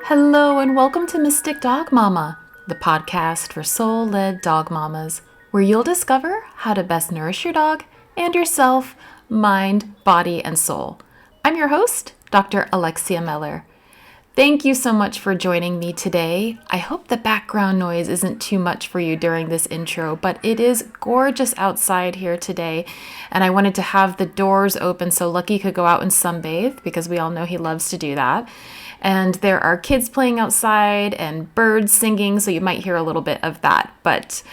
Hello, and welcome to Mystic Dog Mama, the podcast for soul led dog mamas, where you'll discover how to best nourish your dog and yourself, mind, body, and soul. I'm your host, Dr. Alexia Meller. Thank you so much for joining me today. I hope the background noise isn't too much for you during this intro, but it is gorgeous outside here today, and I wanted to have the doors open so Lucky could go out and sunbathe because we all know he loves to do that. And there are kids playing outside and birds singing, so you might hear a little bit of that, but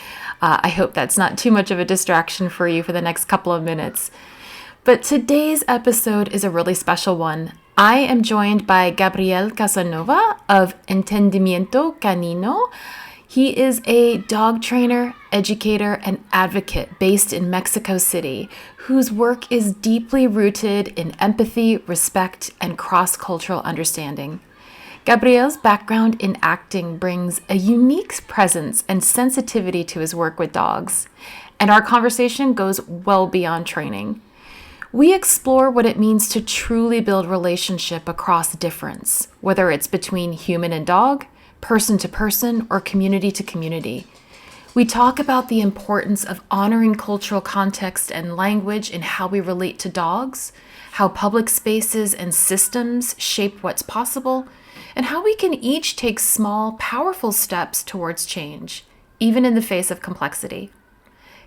I hope that's not too much of a distraction for you for the next couple of minutes. But today's episode is a really special one. I am joined by Gabriel Casanova of Entendimiento, Canino. He is a dog trainer, educator, and advocate based in Mexico City, whose work is deeply rooted in empathy, respect, and cross-cultural understanding. Gabriel's background in acting brings a unique presence and sensitivity to his work with dogs, and our conversation goes well beyond training. We explore what it means to truly build relationship across difference, whether it's between human and dog, person to person, or community to community. We talk about the importance of honoring cultural context and language in how we relate to dogs, how public spaces and systems shape what's possible, and how we can each take small, powerful steps towards change, even in the face of complexity.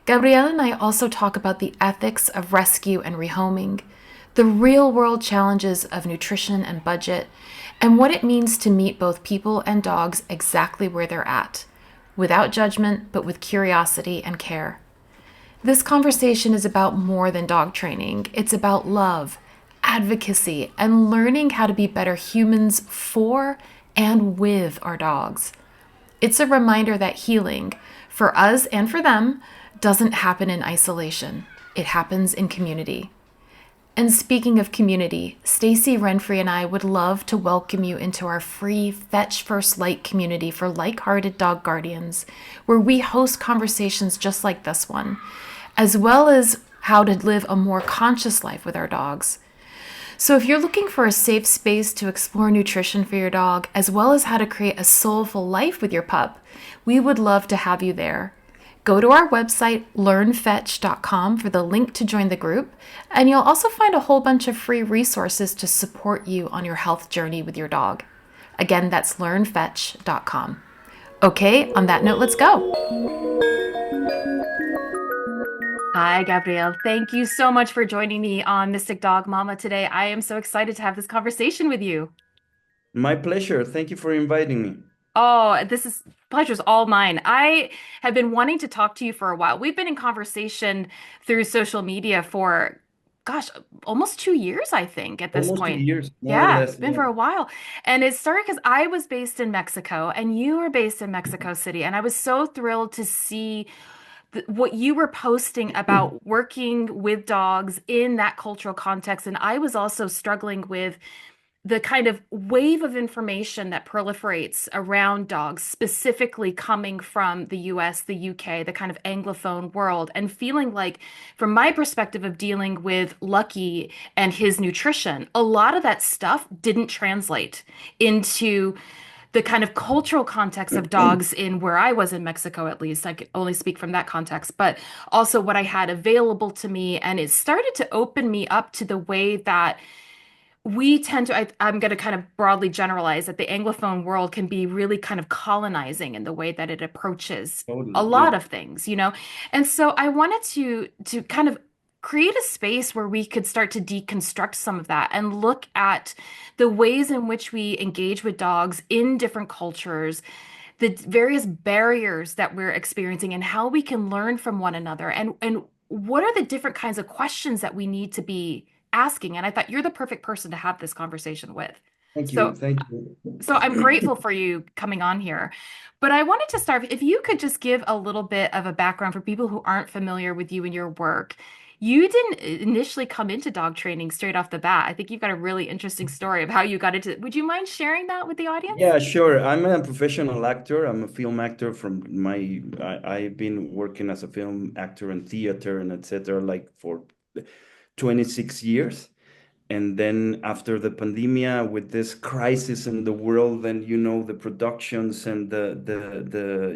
Gabriel and I also talk about the ethics of rescue and rehoming, the real-world challenges of nutrition and budget, and what it means to meet both people and dogs exactly where they're at, without judgment, but with curiosity and care. This conversation is about more than dog training. It's about love, advocacy, and learning how to be better humans for and with our dogs. It's a reminder that healing, for us and for them, doesn't happen in isolation. It happens in community. And speaking of community, Stacy Renfrey and I would love to welcome you into our free Fetch First Light community for like-hearted dog guardians, where we host conversations just like this one, as well as how to live a more conscious life with our dogs. So if you're looking for a safe space to explore nutrition for your dog, as well as how to create a soulful life with your pup, we would love to have you there. Go to our website, learnfetch.com, for the link to join the group, and you'll also find a whole bunch of free resources to support you on your health journey with your dog. Again, that's learnfetch.com. Okay, on that note, let's go. Hi, Gabriel. Thank you so much for joining me on Mystic Dog Mama today. I am so excited to have this conversation with you. My pleasure. Thank you for inviting me. Oh, pleasure's all mine. I have been wanting to talk to you for a while. We've been in conversation through social media for, gosh, almost 2 years, I think, at this Almost two point. years, more or Yeah, it's less. been Yeah. for a while. And it started because I was based in Mexico and you were based in Mexico City. And I was so thrilled to see what you were posting about working with dogs in that cultural context. And I was also struggling with the kind of wave of information that proliferates around dogs, specifically coming from the US, the UK, the kind of Anglophone world, and feeling like, from my perspective of dealing with Lucky and his nutrition, a lot of that stuff didn't translate into the kind of cultural context of dogs in where I was in Mexico, at least. I could only speak from that context, but also what I had available to me. And it started to open me up to the way that we tend to, I'm going to kind of broadly generalize that the Anglophone world can be really kind of colonizing in the way that it approaches a Totally. lot of things, you know? And so I wanted to kind of create a space where we could start to deconstruct some of that and look at the ways in which we engage with dogs in different cultures, the various barriers that we're experiencing and how we can learn from one another and what are the different kinds of questions that we need to be asking. And I thought you're the perfect person to have this conversation with. Thank you. So Thank you. so I'm grateful for you coming on here. But I wanted to start, if you could just give a little bit of a background for people who aren't familiar with you and your work. You didn't initially come into dog training straight off the bat. I think you've got a really interesting story of how you got into it. Would you mind sharing that with the audience? Yeah, sure. I'm a professional actor. I'm a film actor from I've been working as a film actor and theater and etc. like for 26 years. And then after the pandemia, with this crisis in the world, and the productions and the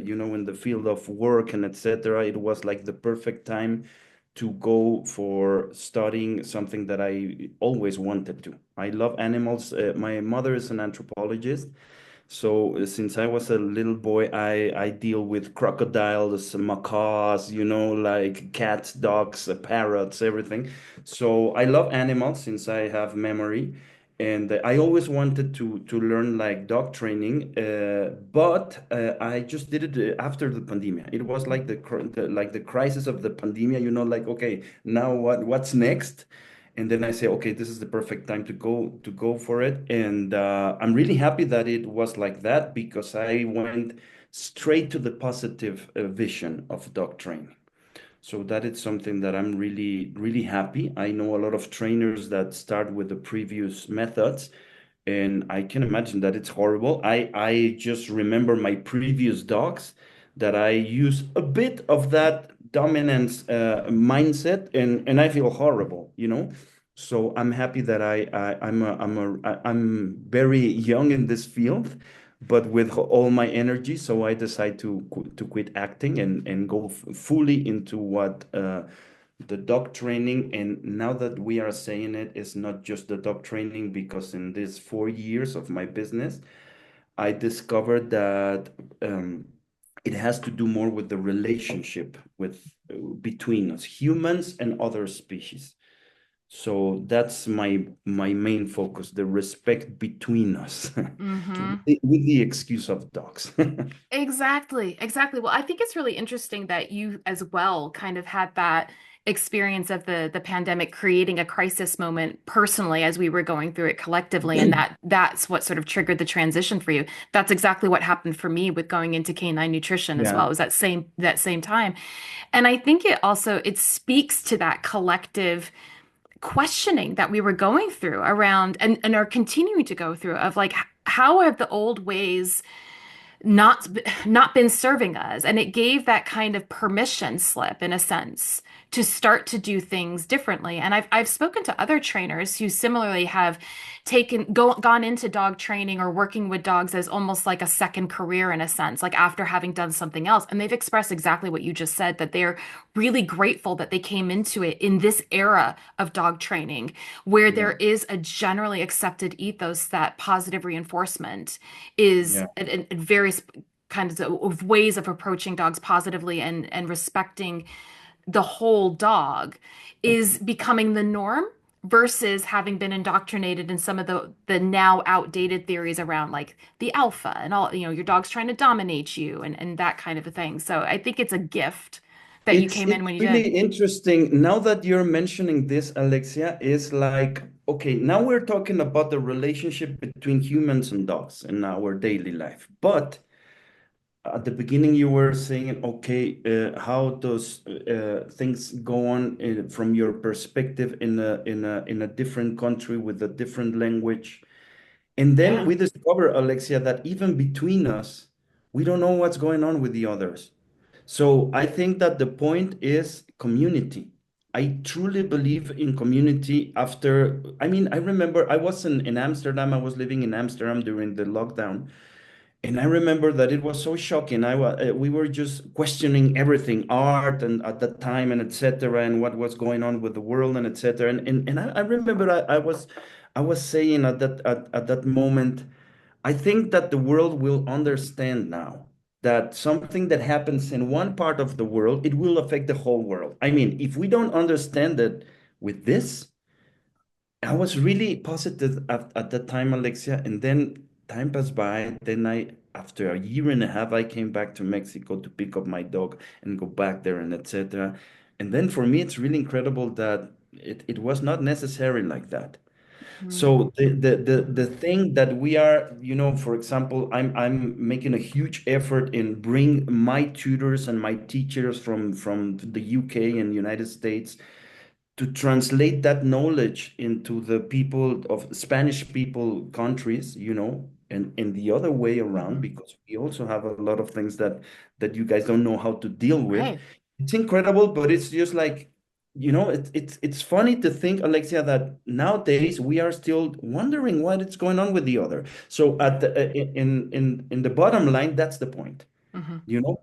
in the field of work and etc., it was like the perfect time to go for studying something that I always wanted to. I love animals. My mother is an anthropologist, so since I was a little boy, I deal with crocodiles, macaws, like cats, dogs, parrots, everything. So I love animals since I have memory, and I always wanted to learn like dog training, but I just did it after the pandemic. It was like the crisis of the pandemic. Like, okay, now what's next? And then I say, okay, this is the perfect time to go for it. And I'm really happy that it was like that, because I went straight to the positive vision of dog training. So that is something that I'm really, really happy. I know a lot of trainers that start with the previous methods, and I can imagine that it's horrible. I just remember my previous dogs that I use a bit of that dominance mindset, and I feel horrible. So I'm happy that I'm very young in this field, but with all my energy. So I decide to quit acting and go fully into what the dog training. And now that we are saying it, it's not just the dog training, because in these 4 years of my business, I discovered that it has to do more with the relationship between us, humans and other species. So that's my main focus, the respect between us, Mm-hmm. with the excuse of dogs. Exactly, exactly. Well, I think it's really interesting that you as well kind of had that experience of the pandemic creating a crisis moment personally as we were going through it collectively, and that's what sort of triggered the transition for you. That's exactly what happened for me with going into canine nutrition as Yeah, well. It was that same time. And I think it speaks to that collective questioning that we were going through around and are continuing to go through of like how have the old ways not not been serving us, and it gave that kind of permission slip in a sense to start to do things differently. And I've spoken to other trainers who similarly have gone into dog training or working with dogs as almost like a second career in a sense, like after having done something else, and they've expressed exactly what you just said, that they're really grateful that they came into it in this era of dog training where there yeah, is a generally accepted ethos that positive reinforcement is yeah. at various kinds of ways of approaching dogs positively and respecting the whole dog is becoming the norm versus having been indoctrinated in some of the now outdated theories around like the alpha and all, your dog's trying to dominate you and that kind of a thing. So I think it's a gift that you It's came in it's when you really did. interesting now that you're mentioning this, Alexia. Is like, okay, now we're talking about the relationship between humans and dogs in our daily life. But at the beginning, you were saying, okay, how does things go on from your perspective in a different country with a different language? And then Yeah. we discover, Alexia, that even between us, we don't know what's going on with the others. So I think that the point is community. I truly believe in community. I mean, I remember I was in Amsterdam. I was living in Amsterdam during the lockdown. And I remember that it was so shocking. We were just questioning everything, art, and at that time, and etc., and what was going on with the world, and etc. And I remember I was saying at that moment, I think that the world will understand now that something that happens in one part of the world, it will affect the whole world. I mean, if we don't understand that with this, I was really positive at that time, Alexia, and then time passed by. Then after a year and a half, I came back to Mexico to pick up my dog and go back there and etc. And then for me, it's really incredible that it was not necessary like that. Mhm. So the thing that we are, for example, I'm making a huge effort in bring my tutors and my teachers from the UK and United States to translate that knowledge into the people of Spanish people countries, and the other way around, Mhm. because we also have a lot of things that you guys don't know how to deal with. Right. It's incredible, but it's just like, it's funny to think, Alexia, that nowadays we are still wondering what is going on with the other. So at the in the bottom line, that's the point. Hmm. You know,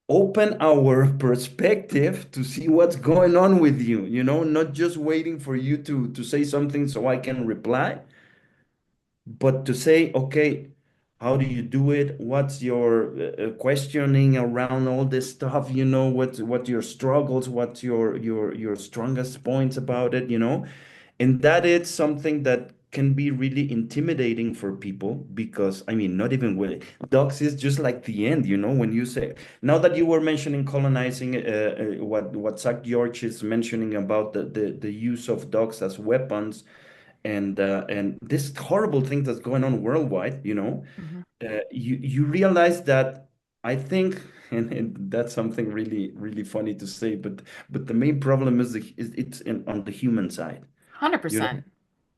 open our perspective to see what's going on with you, not just waiting for you to say something so I can reply, but to say, okay, how do you do it? What's your questioning around all this stuff? What your struggles, what's your strongest points about it, and that is something that can be really intimidating for people because I mean, not even with dogs is just like the end, when you say now that you were mentioning colonizing, what Zach George is mentioning about the use of dogs as weapons and this horrible thing that's going on worldwide, Hmm. you realize that I think, and that's something really really funny to say, but the main problem is it's on the human side, you know. 100%.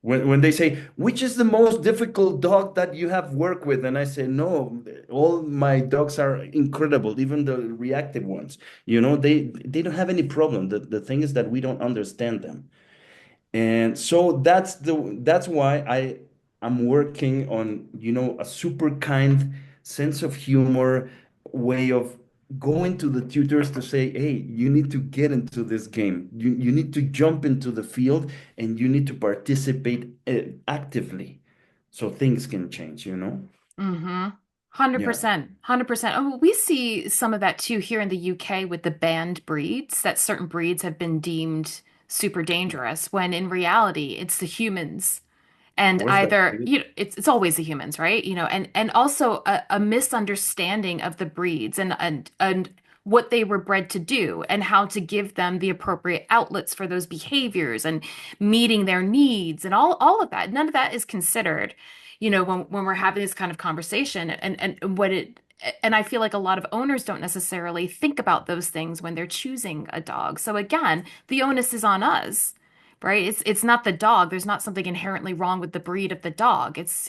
When they say which is the most difficult dog that you have worked with, and I say no, all my dogs are incredible, even the reactive ones. They don't have any problem. The thing is that we don't understand them. And so that's why I'm working on, a super kind sense of humor way of going to the tutors to say, hey, you need to get into this game. You need to jump into the field and you need to participate actively so things can change. Mm-hmm. Yeah. 100%. 100%. Oh, we see some of that too here in the UK with the banned breeds, that certain breeds have been deemed super dangerous, when in reality, it's the humans. Of And course, either, it's always the humans, right? And also a misunderstanding of the breeds and what they were bred to do and how to give them the appropriate outlets for those behaviors and meeting their needs and all of that. None of that is considered, when we're having this kind of conversation and what it and I feel like a lot of owners don't necessarily think about those things when they're choosing a dog. So again, the onus is on us, right? It's not the dog. There's not something inherently wrong with the breed of the dog. It's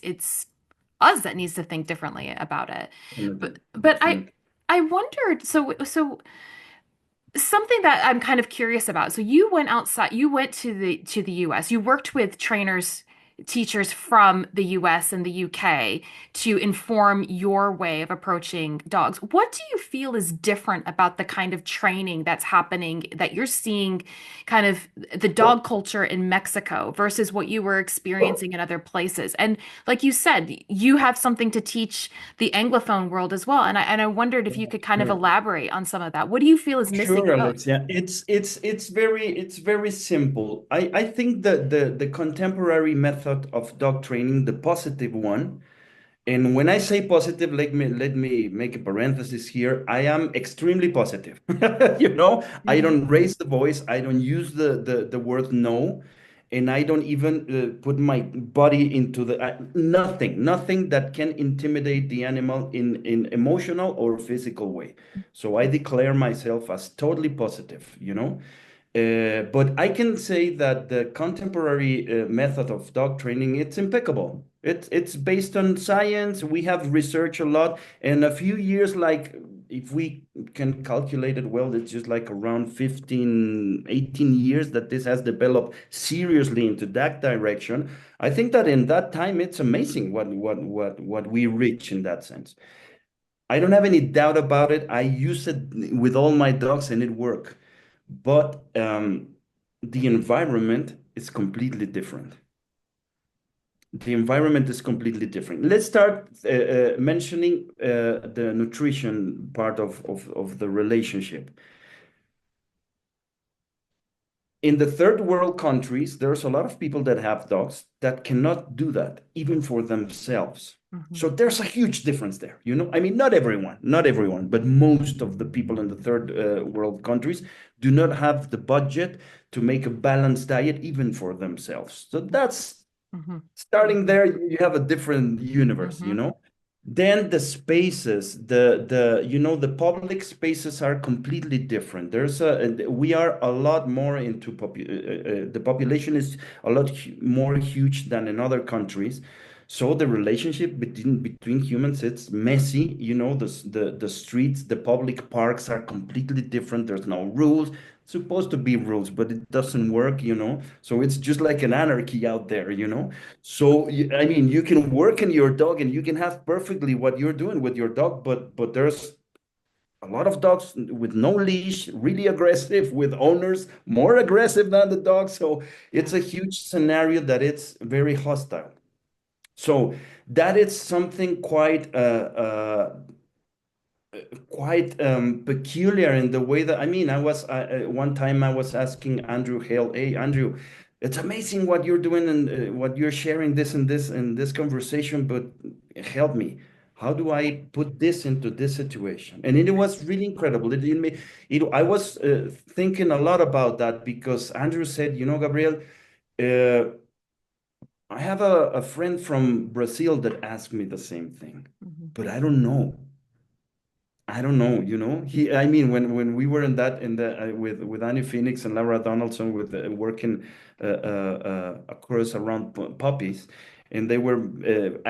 us that needs to think differently about it. definitely, But definitely. I wondered, so something that I'm kind of curious about. So you went outside, you went to the US. You worked with trainers, teachers from the US and the UK to inform your way of approaching dogs. What do you feel is different about the kind of training that's happening that you're seeing kind of the Well, dog culture in Mexico versus what you were well, experiencing in other places? And like you said, you have something to teach the Anglophone world as well. And I wondered if you could kind of sure. elaborate on some of that. What do you feel is missing Sure, the most? Alexia. It's very simple. I think that the contemporary method of dog training, the positive one, and when I say positive, let me make a parenthesis here. I am extremely positive. I Mhm. don't raise the voice. I don't use the word no, and I don't even put my body into the nothing that can intimidate the animal in emotional or physical way. So I declare myself as totally positive. But I can say that the contemporary method of dog training, it's impeccable. It's based on science. We have researched a lot, and a few years, like if we can calculate it well, it's just like around 15, 18 years that this has developed seriously into that direction. I think that in that time, it's amazing what we reach in that sense. I don't have any doubt about it. I use it with all my dogs and it works. But the environment is completely different. The environment is completely different. Let's start mentioning the nutrition part of the relationship. In the third world countries, there's a lot of people that have dogs that cannot do that, even for themselves. Mhm. So there's a huge difference there. I mean, not everyone, but most of the people in the third world countries do not have the budget to make a balanced diet, even for themselves. So that's Mhm. starting there. You have a different universe. Mhm. Then the spaces, the public spaces are completely different. We are a lot more into the population is a lot more huge than in other countries. So the relationship between humans, it's messy. The streets, the public parks are completely different. There's no rules. supposed to be rules, but it doesn't work, So it's just like an anarchy out there. So I mean, you can work in your dog and you can have perfectly what you're doing with your dog, but there's a lot of dogs with no leash, really aggressive, with owners more aggressive than the dog. So it's Yeah. a huge scenario that it's very hostile. So that is something quite peculiar in the way that, I mean, one time I was asking Andrew Hale, hey Andrew, it's amazing what you're doing and what you're sharing this and this in this conversation, but help me. How do I put this into this situation? And it was really incredible. I was thinking a lot about that because Andrew said, Gabriel, uh, I have a friend from Brazil that asked me the same thing, Mhm. but I don't know. I don't know, I mean, when we were in the with Annie Phoenix and Laura Donaldson with working a course around puppies, and they were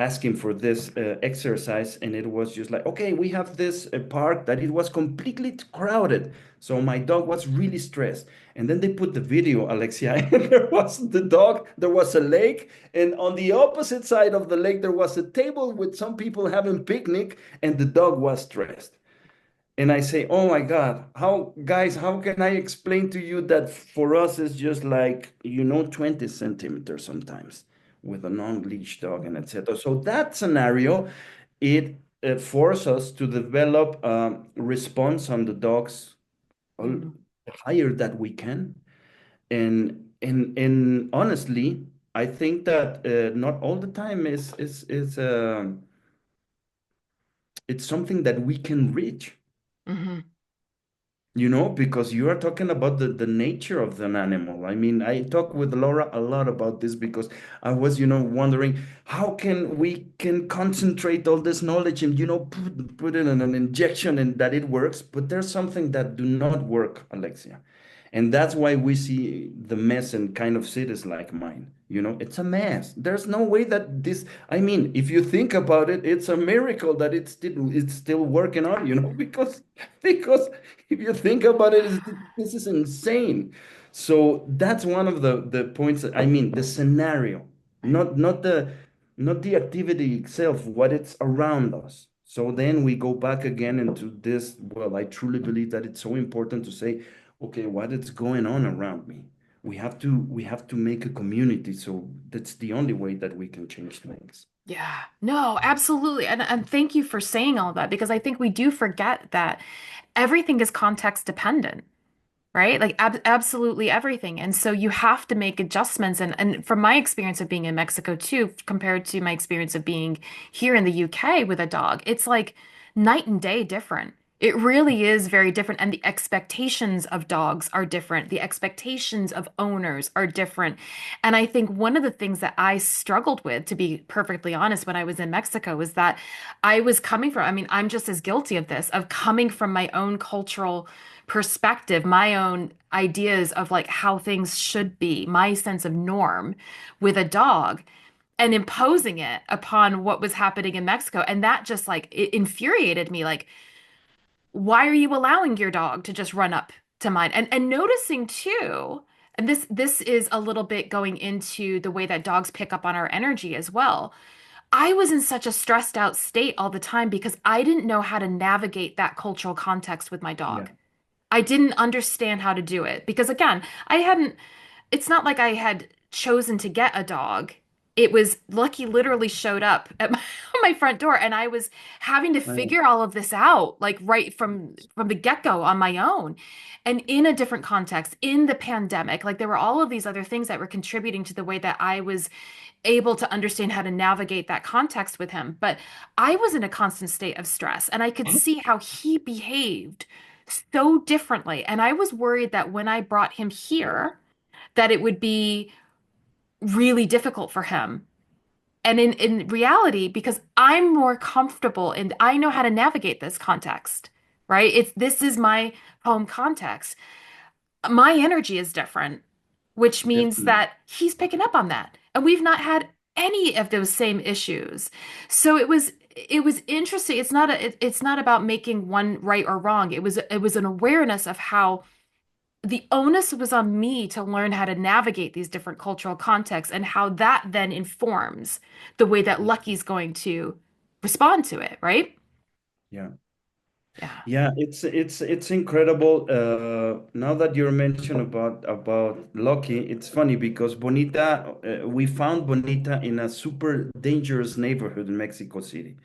asking for this exercise, and it was just like, okay, we have this park that it was completely crowded, so my dog was really stressed, and then they put the video, Alexia, and there was the dog, there was a lake, and on the opposite side of the lake there was a table with some people having picnic, and the dog was stressed. And I say, oh my God, how can I explain to you that for us it's just like, 20 centimeters sometimes with a non-leash dog and etc. So that scenario, it forces us to develop response on the dogs all Mhm. higher that we can. And honestly, I think that not all the time is it's something that we can reach. Mhm. Because you are talking about the nature of an animal. I mean, I talk with Laura a lot about this because I was, wondering how can we can concentrate all this knowledge and, put it in an injection and that it works, but there's something that do not work, Alexia. And that's why we see the mess in kind of cities like mine. It's a mess. There's no way that this, I mean, if you think about it, it's a miracle that it's still working on, because if you think about it, this is insane. So that's one of the points. I mean, the scenario, not the activity itself, what it's around us. So then we go back again into this. Well, I truly believe that it's so important to say, okay, what is going on around me? We have to make a community. So that's the only way that we can change things. Yeah, no, absolutely. And thank you for saying all that because I think we do forget that everything is context dependent, right? Like absolutely everything. And so you have to make adjustments. And from my experience of being in Mexico too, compared to my experience of being here in the UK with a dog, it's like night and day different. It really is very different. And the expectations of dogs are different. The expectations of owners are different. And I think one of the things that I struggled with, to be perfectly honest, when I was in Mexico, was that I was coming from, I mean, I'm just as guilty of this, of coming from my own cultural perspective, my own ideas of like how things should be, my sense of norm with a dog and imposing it upon what was happening in Mexico. And that just like it infuriated me. Like, why are you allowing your dog to just run up to mine? And noticing too, and this is a little bit going into the way that dogs pick up on our energy as well. I was in such a stressed out state all the time because I didn't know how to navigate that cultural context with my Yeah. dog. I didn't understand how to do it because again, I hadn't it's not like I had chosen to get a dog. It was Lucky literally showed up at my front door and I was having to Right. figure all of this out like right from the get-go on my own. And in a different context, in the pandemic, like there were all of these other things that were contributing to the way that I was able to understand how to navigate that context with him. But I was in a constant state of stress and I could see how he behaved so differently. And I was worried that when I brought him here, that it would be really difficult for him. And in reality, because I'm more comfortable and I know how to navigate this context, right? This is my home context. My energy is different, which means Definitely. that he's picking up on that. And we've not had any of those same issues. So it was interesting. It's not about making one right or wrong. It was an awareness of how the onus was on me to learn how to navigate these different cultural contexts and how that then informs the way that Lucky's going to respond to it, right? Yeah. Yeah. Yeah, it's incredible. Now that you're mentioned about Lucky, it's funny because Bonita, we found Bonita in a super dangerous neighborhood in Mexico City.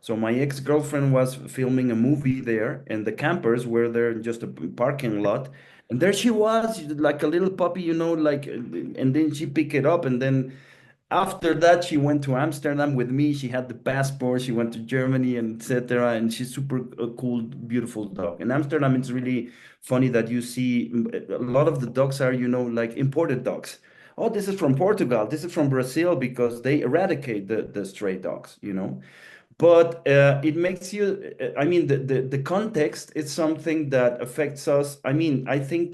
So my ex-girlfriend was filming a movie there, and the campers were there in just a parking lot. And there she was, like a little puppy, like, and then she picked it up, and then after that, she went to Amsterdam with me. She had the passport. She went to Germany and etc. And she's super cool, beautiful dog. In Amsterdam, it's really funny that you see a lot of the dogs are, like imported dogs. Oh, this is from Portugal. This is from Brazil because they eradicate the stray dogs. But it makes you, I mean, the context is something that affects us. I mean, I think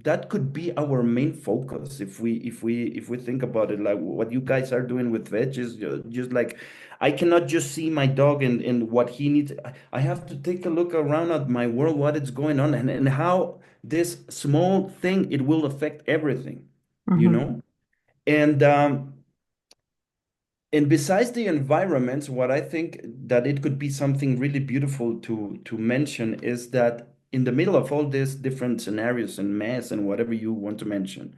that could be our main focus if we think about it, like what you guys are doing with veg is just like I cannot just see my dog and what he needs. I have to take a look around at my world, what is going on, and how this small thing it will affect everything, you Hmm. know? And besides the environments, what I think that it could be something really beautiful to mention is that in the middle of all these different scenarios and mess and whatever you want to mention,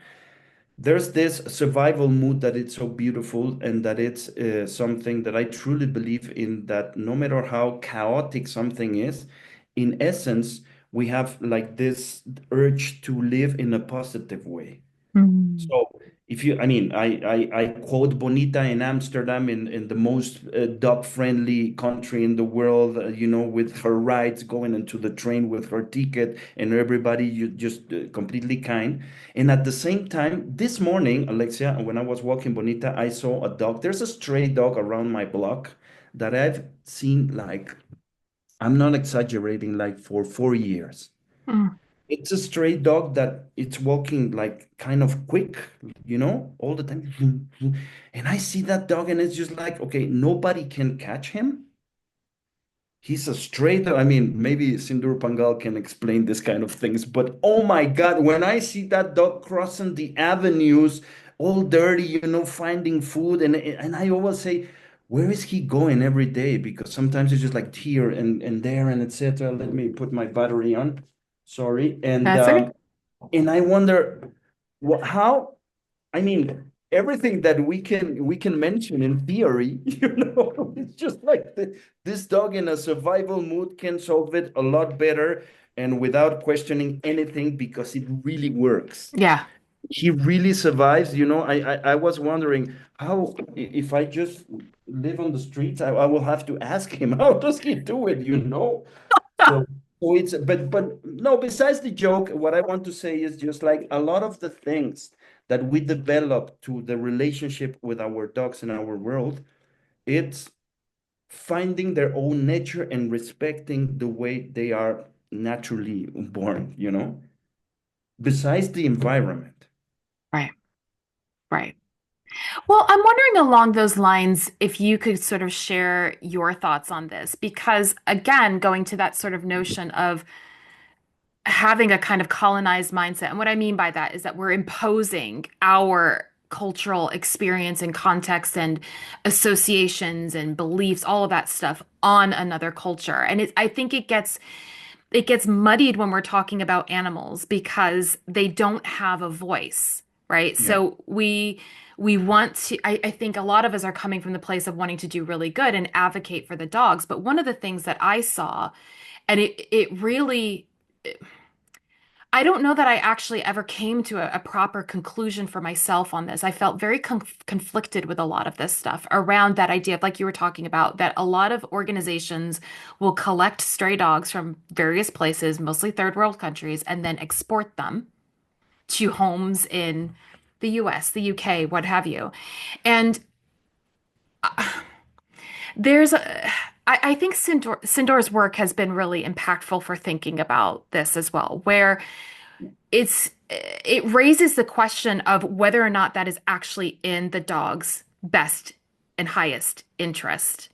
there's this survival mood that it's so beautiful, and that it's something that I truly believe in, that no matter how chaotic something is, in essence, we have like this urge to live in a positive way. Mm. So if you, I mean, I quote Bonita in Amsterdam, in the most dog-friendly country in the world, with her rides, going into the train with her ticket, and everybody you just completely kind. And at the same time, this morning, Alexia, when I was walking Bonita, I saw a dog. There's a stray dog around my block that I've seen, like, I'm not exaggerating, like for 4 years. Mm. It's a stray dog that it's walking like kind of quick, all the time. And I see that dog and it's just like, okay, nobody can catch him. He's a stray dog. I mean, maybe Sindur Pangal can explain this kind of things, but oh my God, when I see that dog crossing the avenues, all dirty, finding food, and I always say, where is he going every day? Because sometimes it's just like here and there and etc. Let me put my battery on. Sorry. That's okay. And I wonder how, I mean, everything that we can mention in theory, it's just like this dog in a survival mood can solve it a lot better and without questioning anything because it really works. Yeah. He really survives. I was wondering how, if I just live on the streets, I will have to ask him, how does he do it? So, so it's but no, besides the joke, what I want to say is just like a lot of the things that we develop to the relationship with our dogs in our world, it's finding their own nature and respecting the way they are naturally born. Besides the environment. Right. Right. Well, I'm wondering along those lines if you could sort of share your thoughts on this, because again, going to that sort of notion of having a kind of colonized mindset. And what I mean by that is that we're imposing our cultural experience and context and associations and beliefs, all of that stuff on another culture. And I think it gets muddied when we're talking about animals because they don't have a voice, right? Yeah. So we want to, I think a lot of us are coming from the place of wanting to do really good and advocate for the dogs. But one of the things that I saw, and it really, I don't know that I actually ever came to a proper conclusion for myself on this. I felt very conflicted with a lot of this stuff around that idea of, like you were talking about, that a lot of organizations will collect stray dogs from various places, mostly third world countries, and then export them to homes in the US, the UK, what have you. And there's a, I think Sindor's work has been really impactful for thinking about this as well, where it raises the question of whether or not that is actually in the dog's best and highest interest.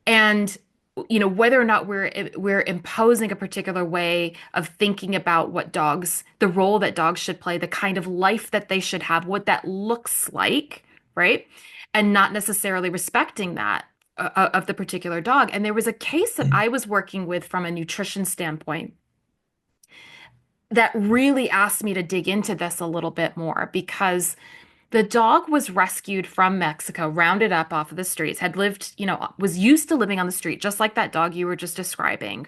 And whether or not we're imposing a particular way of thinking about what dogs, the role that dogs should play, the kind of life that they should have, what that looks like, right? And not necessarily respecting that of the particular dog. And there was a case that I was working with from a nutrition standpoint that really asked me to dig into this a little bit more because the dog was rescued from Mexico, rounded up off of the streets, had lived, was used to living on the street, just like that dog you were just describing,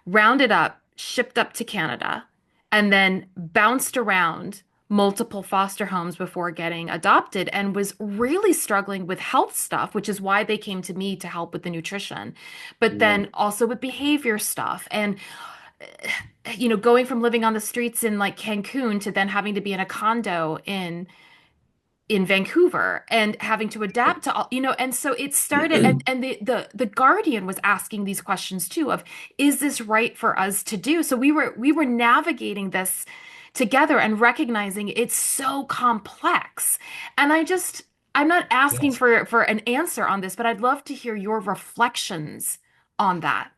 rounded up, shipped up to Canada, and then bounced around multiple foster homes before getting adopted and was really struggling with health stuff, which is why they came to me to help with the nutrition, but Yeah. then also with behavior stuff. And going from living on the streets in like Cancun to then having to be in a condo in Vancouver and having to adapt to all, and so it started, and the Guardian was asking these questions too of, is this right for us to do? So we were navigating this together and recognizing it's so complex. And I'm not asking Yes. for an answer on this, but I'd love to hear your reflections on that.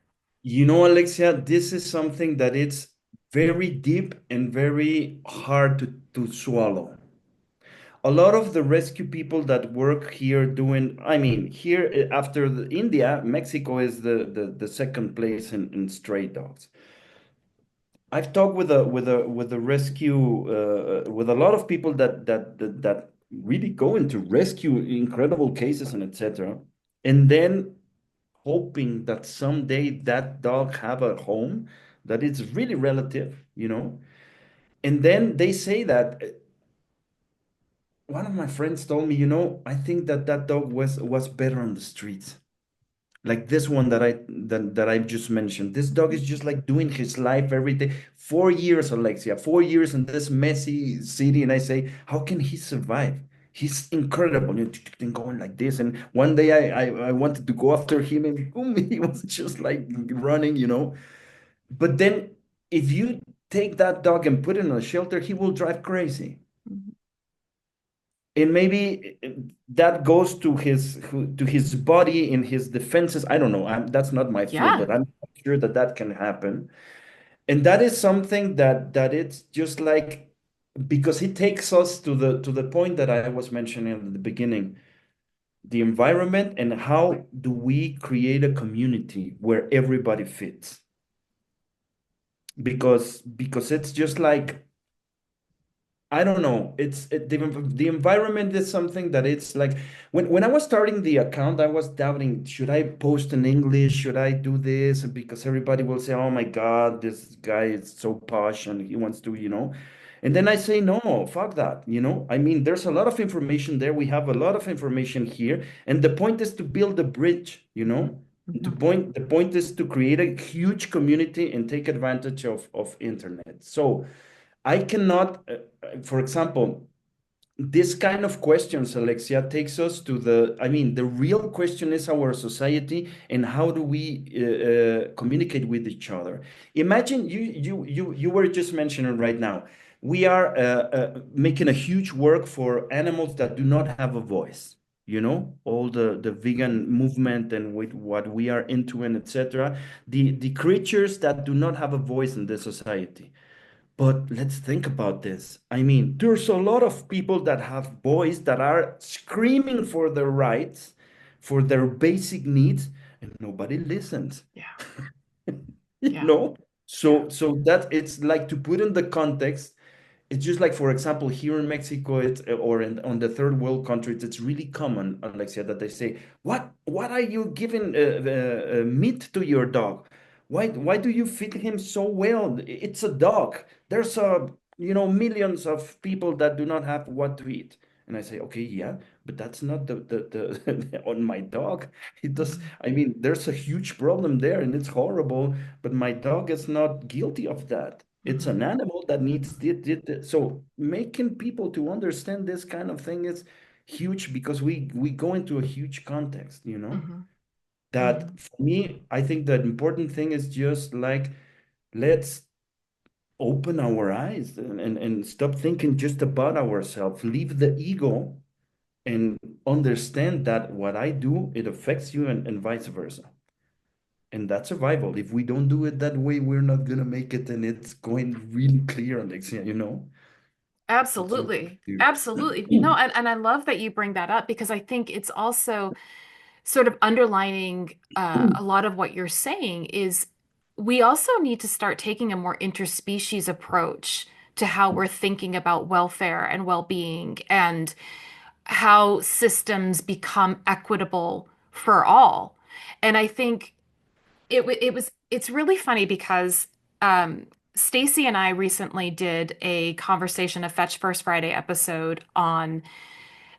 Alexia, this is something that it's very deep and very hard to swallow. A lot of the rescue people that work here doing, I mean, here after India, Mexico is the second place in stray dogs. I've talked with a rescue with a lot of people that really go into rescue incredible cases and etc. And then hoping that someday that dog have a home that is really relative. And then they say that one of my friends told me, I think that dog was better on the streets. Like this one that I just mentioned. This dog is just like doing his life every day. 4 years, Alexia, 4 years in this messy city. And I say, how can he survive? He's incredible, going like this. And one day I wanted to go after him and boom, he was just like running. But then if you take that dog and put it in a shelter, he will drive crazy. Mhm. And maybe that goes to his body in his defenses. I don't know. That's not my field, Yeah. but I'm sure that can happen. And that is something that it's just like because it takes us to the point that I was mentioning at the beginning, the environment and how do we create a community where everybody fits? Because it's just like I don't know. The environment is something that it's like when I was starting the account, I was doubting, should I post in English? Should I do this? Because everybody will say, oh my God, this guy is so posh and he wants to. And then I say, no, fuck that. I mean, there's a lot of information there. We have a lot of information here. And the point is to build a bridge. Mhm. The point is to create a huge community and take advantage of internet. So I cannot, for example, this kind of questions, Alexia, takes us to the real question is our society and how do we communicate with each other? Imagine you were just mentioning right now, we are making a huge work for animals that do not have a voice. All the vegan movement and with what we are into and etc. The creatures that do not have a voice in the society. But let's think about this. I mean, there's a lot of people that have voice that are screaming for their rights, for their basic needs, and nobody listens. Yeah. You Yeah. know? Yeah. So that it's like to put in the context, it's just like, for example, here in Mexico, or on the third world countries, it's really common, Alexia, that they say, "What are you giving meat to your dog? Why do you feed him so well? It's a dog. There's millions of people that do not have what to eat." And I say, okay, yeah, but that's not the on my dog. It does. Mhm. I mean, there's a huge problem there, and it's horrible. But my dog is not guilty of that. It's Mhm. an animal that needs so making people to understand this kind of thing is huge because we go into a huge context. Mhm. That Mhm. for me, I think the important thing is just like let's open our eyes and stop thinking just about ourselves. Leave the ego and understand that what I do, it affects you and vice versa. And that's survival. If we don't do it that way, we're not gonna make it, and it's going really clear on the exam, you know? It's really Absolutely. clear. Absolutely. No, and I love that you bring that up because I think it's also sort of underlining a lot of what you're saying is we also need to start taking a more interspecies approach to how we're thinking about welfare and well-being and how systems become equitable for all. And I think it's really funny because Stacy and I recently did a conversation, a Fetch First Friday episode on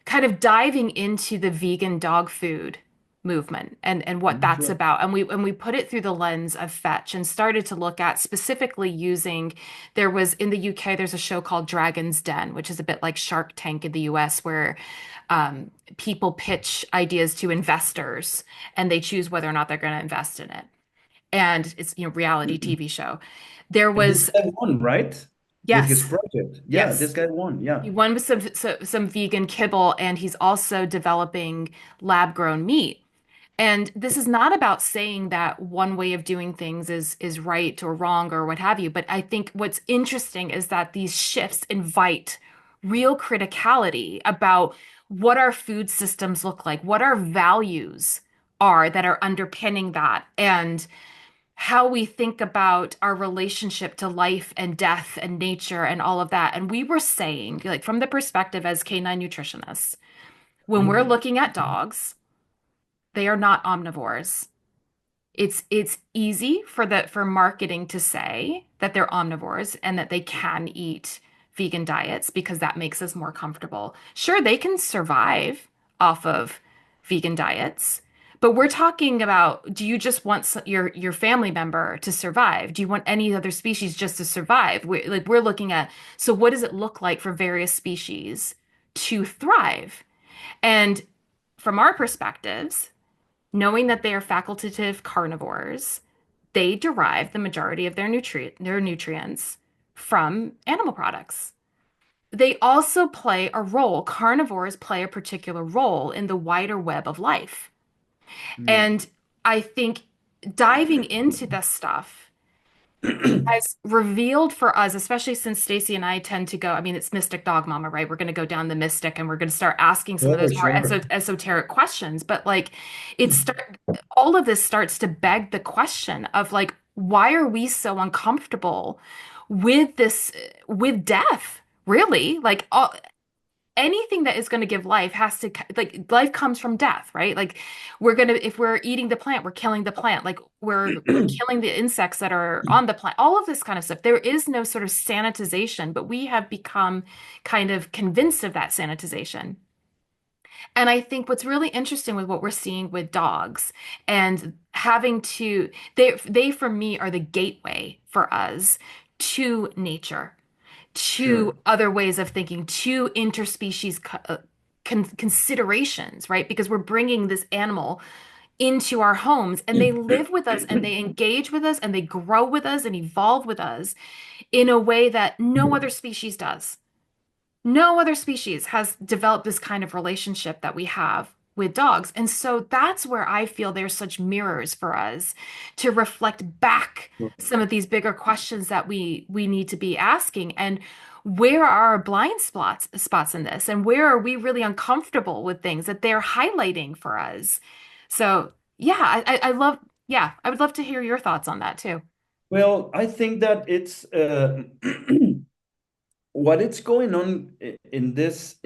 kind of diving into the vegan dog food movement and what that's Sure. about. And we put it through the lens of Fetch and started to look at specifically using there was in the UK, there's a show called Dragon's Den, which is a bit like Shark Tank in the US, where people pitch ideas to investors and they choose whether or not they're going to invest in it. And it's, reality TV show. There And this was, guy won, right? With his yes, project. Yeah, this yes. guy won. Yeah. He won with some vegan kibble, and he's also developing lab-grown meat. And this is not about saying that one way of doing things is right or wrong or what have you, but I think what's interesting is that these shifts invite real criticality about what our food systems look like, what our values are that are underpinning that, and how we think about our relationship to life and death and nature and all of that. And we were saying, like, from the perspective as canine nutritionists, when we're looking at dogs, they are not omnivores. It's easy for marketing to say that they're omnivores and that they can eat vegan diets because that makes us more comfortable. Sure, they can survive off of vegan diets, but we're talking about, do you just want your family member to survive? Do you want any other species just to survive? We're looking at, so what does it look like for various species to thrive? And from our perspectives, knowing that they are facultative carnivores, they derive the majority of their nutrients from animal products. They also play a role, carnivores play a particular role in the wider web of life. Mm. And I think diving into this stuff has revealed for us, especially since Stacy and I tend to go, I mean, it's Mystic Dog Mama, right? We're going to go down the mystic and we're going to start asking some of Oh, those more sure. esoteric questions. But like, all of this starts to beg the question of like, why are we so uncomfortable with this, with death? Really? Like, anything that is going to give life has to like life comes from death, right? Like we're going to if we're eating the plant, we're killing the plant. Like we're killing the insects that are on the plant. All of this kind of stuff. There is no sort of sanitization, but we have become kind of convinced of that sanitization. And I think what's really interesting with what we're seeing with dogs and having to they for me are the gateway for us to nature, to Sure. other ways of thinking, to interspecies considerations, right? Because we're bringing this animal into our homes and they live with us and they engage with us and they grow with us and evolve with us in a way that no other species does. No other species has developed this kind of relationship that we have with dogs. And so that's where I feel there's such mirrors for us to reflect back some of these bigger questions that we need to be asking. And where are our blind spots in this? And where are we really uncomfortable with things that they're highlighting for us? So yeah, I love, yeah, I would love to hear your thoughts on that too. Well, I think that it's what is going on in this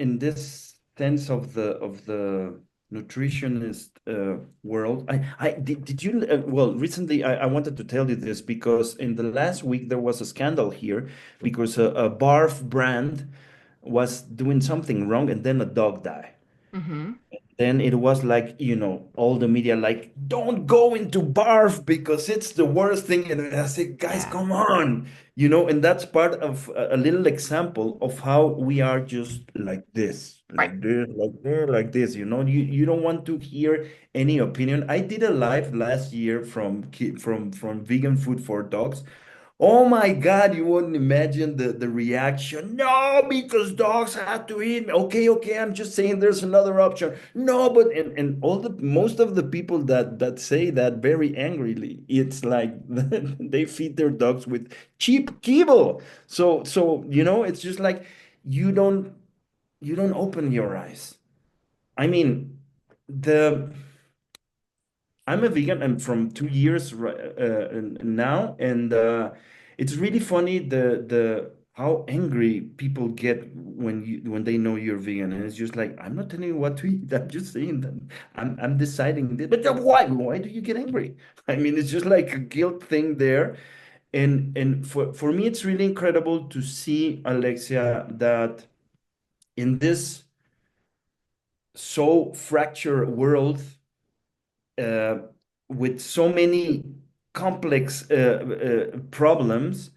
sense of the nutritionist world. Did you well recently I wanted to tell you this because in the last week there was a scandal here because a barf brand was doing something wrong and then a dog died. Hmm. Then it was like, all the media like, don't go into barf because it's the worst thing. And I said, guys, Yeah, come on, and that's part of a little example of how we are just like this, right. like this, like there, like this. You don't want to hear any opinion. I did a live last year from vegan food for dogs Oh my God, you wouldn't imagine the reaction. No, because dogs have to eat. Okay, okay, I'm just saying there's another option. No, but and all the most of the people that say that very angrily, it's like they feed their dogs with cheap kibble. So it's just like you don't you don't open your eyes. I mean, the I'm a vegan. I'm from 2 years now, and it's really funny the how angry people get when they know you're vegan, and it's just like I'm not telling you what to eat. I'm just saying that I'm deciding this. But why do you get angry? I mean, it's just like a guilt thing there, and for me, it's really incredible to see Alexia that in this so fractured world uh, with so many complex problems,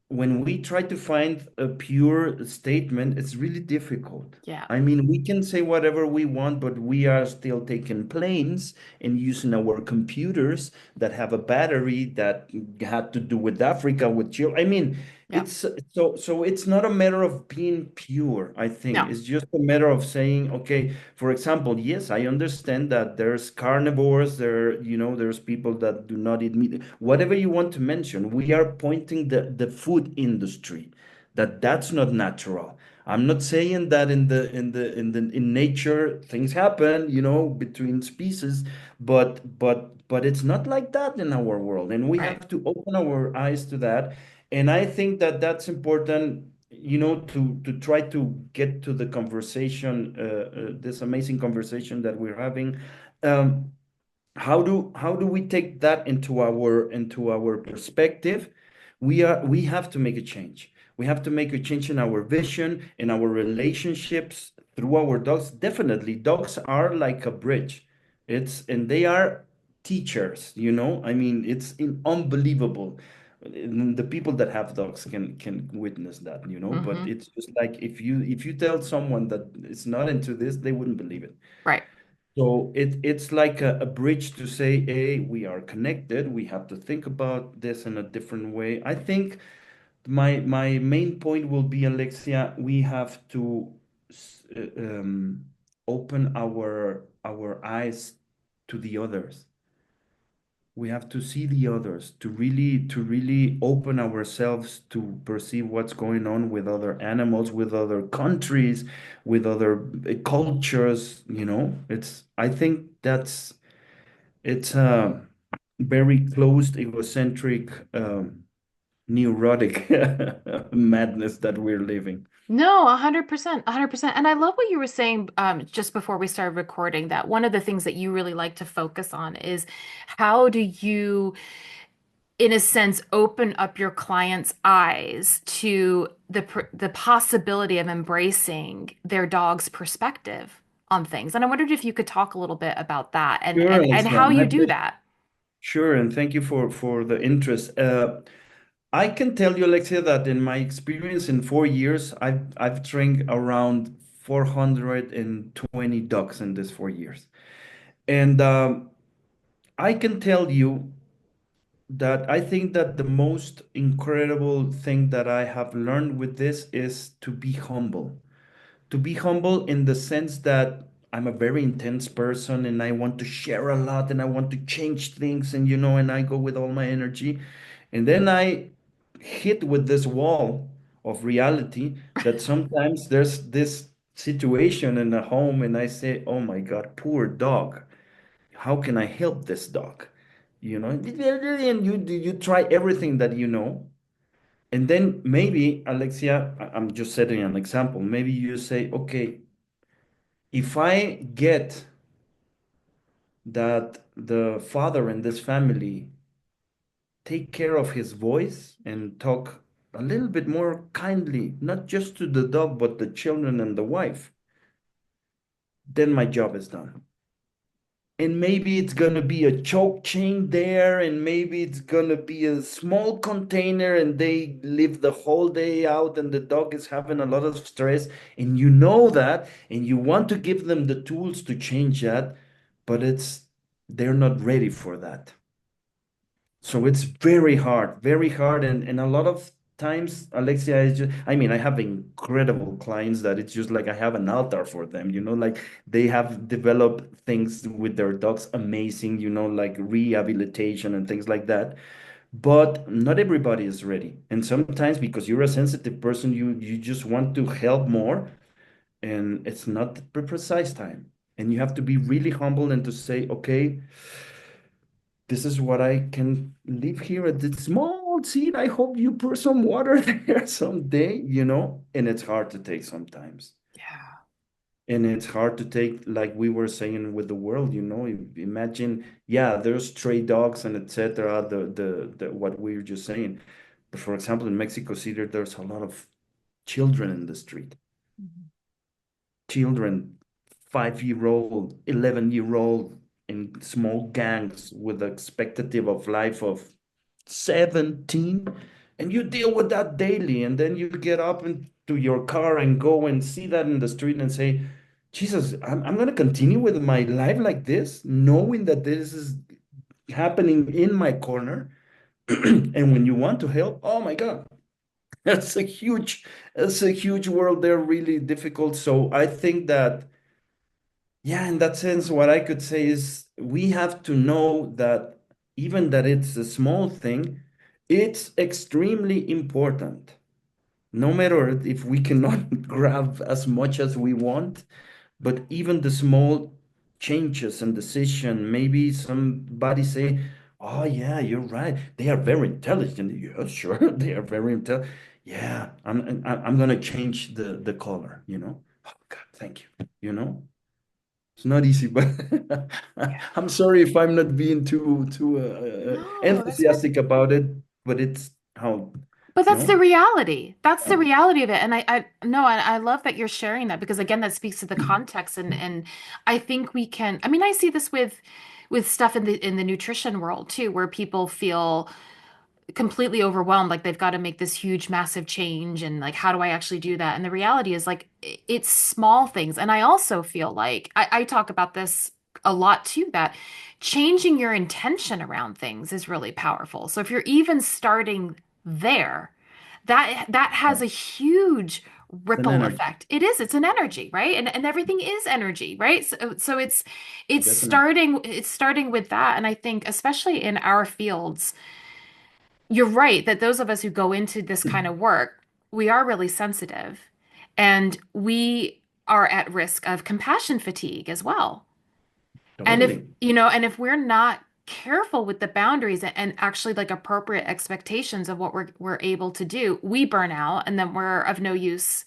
when we try to find a pure statement, it's really difficult. Yeah. I mean, we can say whatever we want, but we are still taking planes and using our computers that have a battery that had to do with Africa, with children. I mean, Yeah. so it's not a matter of being pure, I think. No. It's just a matter of saying, okay, for example, yes, I understand that there's carnivores, there's people that do not eat meat. Whatever you want to mention, we are pointing the food industry that's not natural. I'm not saying that in nature things happen, between species, but it's not like that in our world, and we Right. have to open our eyes to that. And I think that that's important, to try to get to the conversation, this amazing conversation that we're having. Um, how do we take that into our perspective? We have to make a change. We have to make a change in our vision, in our relationships through our dogs. Definitely, dogs are like a bridge. And they are teachers, I mean, unbelievable. The people that have dogs can witness that, but Hmm. it's just like if you tell someone that is not into this, they wouldn't believe it. Right. So it's like a bridge to say, hey, we are connected. We have to think about this in a different way. I think my main point will be, Alexia, we have to open our eyes to the others. We have to see the others to really open ourselves to perceive what's going on with other animals, with other countries, with other cultures. I think it's a very closed, egocentric, neurotic madness that we're living. No, 100%, 100%. And I love what you were saying just before we started recording, that one of the things that you really like to focus on is how do you, in a sense, open up your client's eyes to the possibility of embracing their dog's perspective on things. And I wondered if you could talk a little bit about that and Sure, and and Alexia, how I'm you do happy. that. Sure, and thank you for the interest. I can tell you, Alexia, that in my experience in 4 years, I've trained around 420 dogs in this 4 years. And I can tell you that I think that the most incredible thing that I have learned with this is to be humble. To be humble in the sense that I'm a very intense person and I want to share a lot and I want to change things, and I go with all my energy. And then I hit with this wall of reality that sometimes there's this situation in a home and I say, oh my God, poor dog. How can I help this dog? And you try everything that you know. And then maybe, Alexia, I'm just setting an example. Maybe you say, okay, if I get that the father in this family take care of his voice and talk a little bit more kindly, not just to the dog, but the children and the wife, then my job is done. And maybe it's going to be a choke chain there, and maybe it's going to be a small container, and they live the whole day out, and the dog is having a lot of stress, and you know that, and you want to give them the tools to change that, but they're not ready for that. So it's very hard. And a lot of times, Alexia, I mean, I have incredible clients that it's just like I have an altar for them, like they have developed things with their dogs amazing, like rehabilitation and things like that. But not everybody is ready. And sometimes because you're a sensitive person, you just want to help more, and it's not the precise time. And you have to be really humble and to say, okay, this is what I can live here at this small seed. I hope you pour some water there someday, and it's hard to take sometimes. Yeah. And it's hard to take, like we were saying with the world, imagine, yeah, there's stray dogs and etc. The what we were just saying. But for example, in Mexico City, there's a lot of children in the street. Mhm. Children, 5-year-old, 11-year-old, in small gangs with the expectative of life of 17, and you deal with that daily, and then you get up into your car and go and see that in the street and say, Jesus, I'm going to continue with my life like this, knowing that this is happening in my corner. And when you want to help, oh my God, that's a huge world. They're really difficult. So I think that, yeah, in that sense, what I could say is we have to know that even that it's a small thing, it's extremely important. No matter if we cannot grab as much as we want, but even the small changes and decision, maybe somebody say, "Oh yeah, you're right. They are very intelligent." Yeah, sure, they are very intelligent. Yeah, I'm gonna change the color. Oh God, thank you. It's not easy, but Yeah. I'm sorry if I'm not being too No, that's good. enthusiastic about it, but it's how, But that's the no? reality. That's the Yeah. reality of it. And I no, I love that you're sharing that because again, that speaks to the context and I think we can, I mean, I see this with stuff in the nutrition world too, where people feel completely overwhelmed, like they've got to make this huge, massive change, and like, how do I actually do that? And the reality is, like, it's small things. And I also feel like I talk about this a lot too, that changing your intention around things is really powerful. So if you're even starting there, that Yeah. has a huge It's an ripple energy, effect. It is, it's an energy, right? And everything is energy, right? So it's definitely. starting with that. And I think especially in our fields, you're right that those of us who go into this kind of work, we are really sensitive and we are at risk of compassion fatigue as well. And if, Totally. and if we're not careful with the boundaries and actually like appropriate expectations of what we're able to do, we burn out and then we're of no use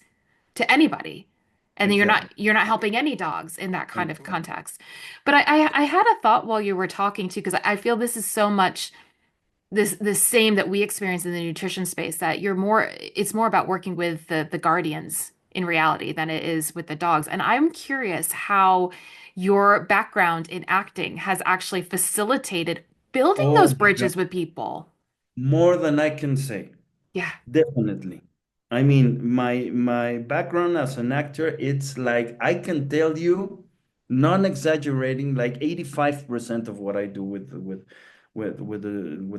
to anybody. And then Exactly. you're not helping any dogs in that kind of Exactly. context. But I had a thought while you were talking too, because I feel this is so much this same that we experience in the nutrition space, that it's more about working with the guardians in reality than it is with the dogs. And I'm curious how your background in acting has actually facilitated building Oh those my God. bridges with people. More than I can say. Yeah. Definitely. I mean, my background as an actor, it's like I can tell you, non-exaggerating, like 85% of what I do with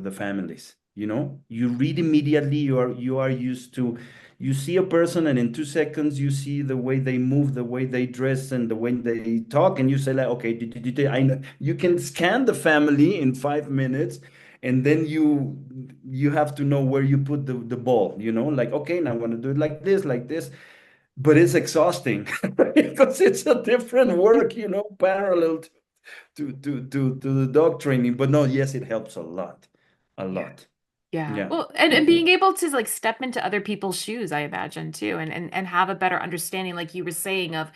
the families. You read immediately, you are used to, you see a person and in 2 seconds you see the way they move, the way they dress, and the way they talk, and you say like, okay, I know. You can scan the family in 5 minutes, and then you have to know where you put the ball, like, okay, now I'm going to do it like this, but it's exhausting because it's a different work, parallel to the dog training. But no, yes, it helps a lot, a Yeah. lot. Yeah. Yeah, Well, and being able to like step into other people's shoes, I imagine too, and have a better understanding, like you were saying, of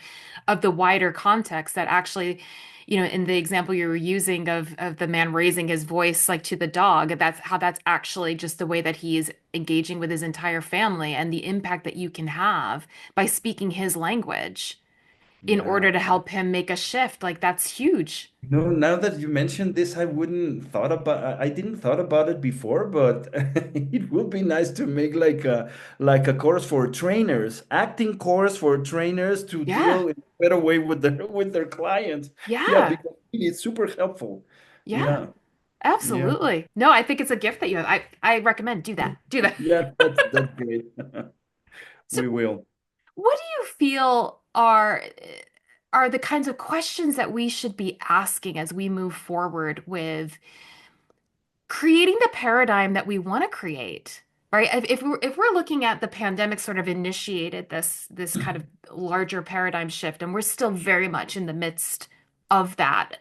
the wider context that actually, in the example you were using of the man raising his voice like to the dog, that's how that's actually just the way that he is engaging with his entire family and the impact that you can have by speaking his language in yeah. order to help him make a shift. Like that's huge. No, now that you mentioned this, I wouldn't thought about I didn't thought about it before, but it would be nice to make like a course for trainers, acting course for trainers to Yeah. deal in a better way with their clients. Yeah, Yeah. because it's super helpful. Yeah. Yeah. Yeah. Absolutely. No, I think it's a gift that you have. I recommend do that. Do that. Yeah, that's great. So We will. what do you feel are the kinds of questions that we should be asking as we move forward with creating the paradigm that we want to create, right? If we're looking at the pandemic sort of initiated this kind of larger paradigm shift, and we're still very much in the midst of that.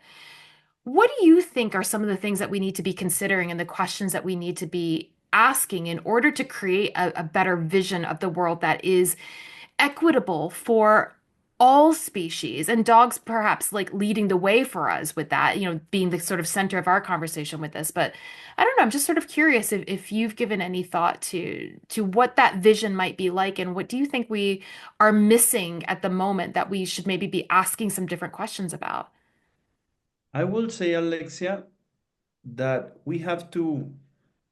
What do you think are some of the things that we need to be considering and the questions that we need to be asking in order to create a better vision of the world that is equitable for all species and dogs perhaps like leading the way for us with that, being the sort of center of our conversation with this. But I don't know, I'm just sort of curious if you've given any thought to what that vision might be like and what do you think we are missing at the moment that we should maybe be asking some different questions about? I will say, Alexia, that we have to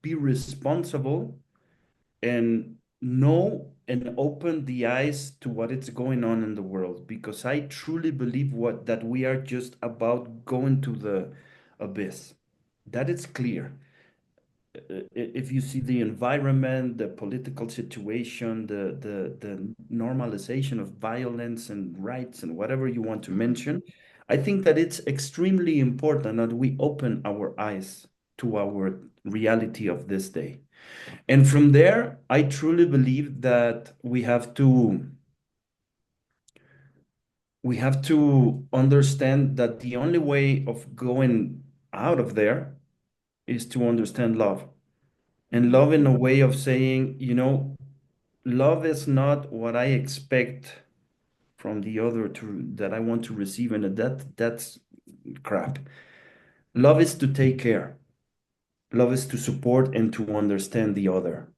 be responsible and know and open the eyes to what is going on in the world, because I truly believe what that we are just about going to the abyss. That is clear. If you see the environment, the political situation, the normalization of violence and rights and whatever you want to Mhm. mention, I think that it's extremely important that we open our eyes to our reality of this day. And from there, I truly believe that we have to understand that the only way of going out of there is to understand love. And Mhm. love in a way of saying, love is not what I expect from the other to that I want to receive, and that's crap. Love is to take care. Love is to support and to understand the other.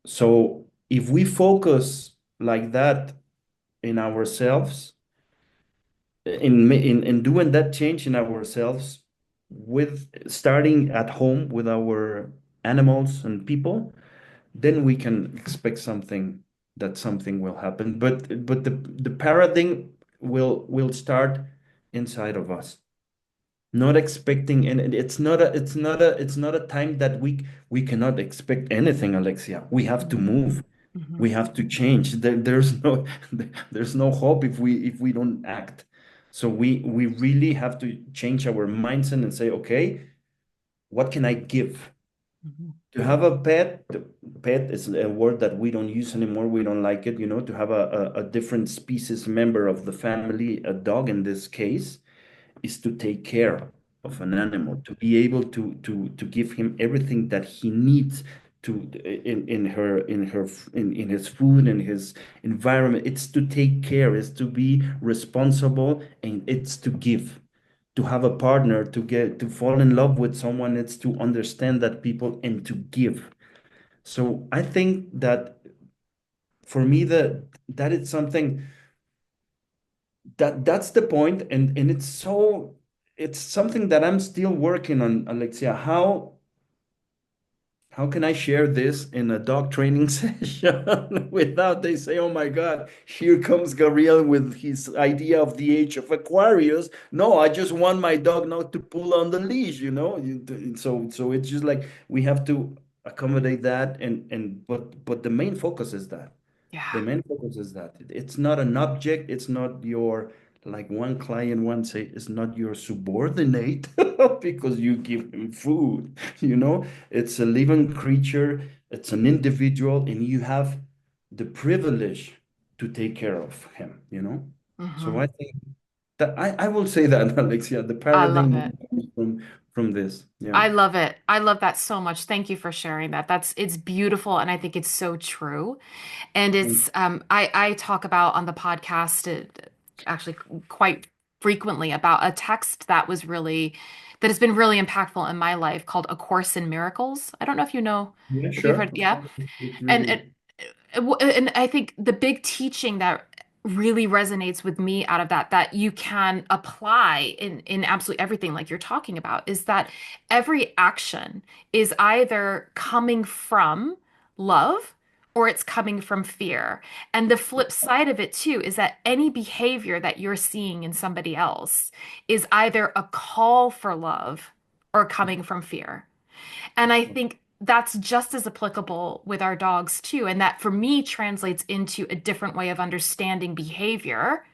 So if we focus like that in ourselves, in doing that change in ourselves, with starting at home with our animals and people, then we can expect something will happen. But the paradigm will start inside of us. Not expecting, and it's not a time that we cannot expect anything, Alexia. We have to Mhm. move. We Mhm. have to change. There's no there's no hope if we don't act. So we really have to change our mindset and say, okay, what can I give? Mhm. To have a pet, pet is a word that we don't use anymore. We don't like it, to have a different species member of the family, a dog in this case, is to take care of an animal, to be able to give him everything that he needs to in his food and his environment. It's to take care, it's to be responsible, and it's to give. To have a partner, to fall in love with someone, it's to understand that people and to give. So I think that for me that is something that's the point, and it's something that I'm still working on, Alexia. How can I share this in a dog training session without they say, "Oh my God, here comes Gabriel with his idea of the age of Aquarius." No, I just want my dog not to pull on the leash, So it's just like we have to accommodate that, but the main focus is that. The Yeah. main focus is that it's not an object. It's not your, like one client once say, it's not your subordinate because you give him food. It's a living creature. It's an individual, and you have the privilege to take care of him. So Mhm. I think that I will say that, Alexia, the I love paradigm it. comes from this. Yeah. I love it. I love that so much. Thank you for sharing that. It's beautiful and I think it's so true. And Thank it's I talk about on the podcast actually quite frequently about a text that has been really impactful in my life called A Course in Miracles. I don't know if you know you. Yeah, if you've sure. heard, yeah. It's And really. and I think the big teaching that really resonates with me out of that you can apply in absolutely everything like you're talking about is that every action is either coming from love or it's coming from fear. And the flip side of it too is that any behavior that you're seeing in somebody else is either a call for love or coming from fear. And I think that's just as applicable with our dogs too. And that for me translates into a different way of understanding behavior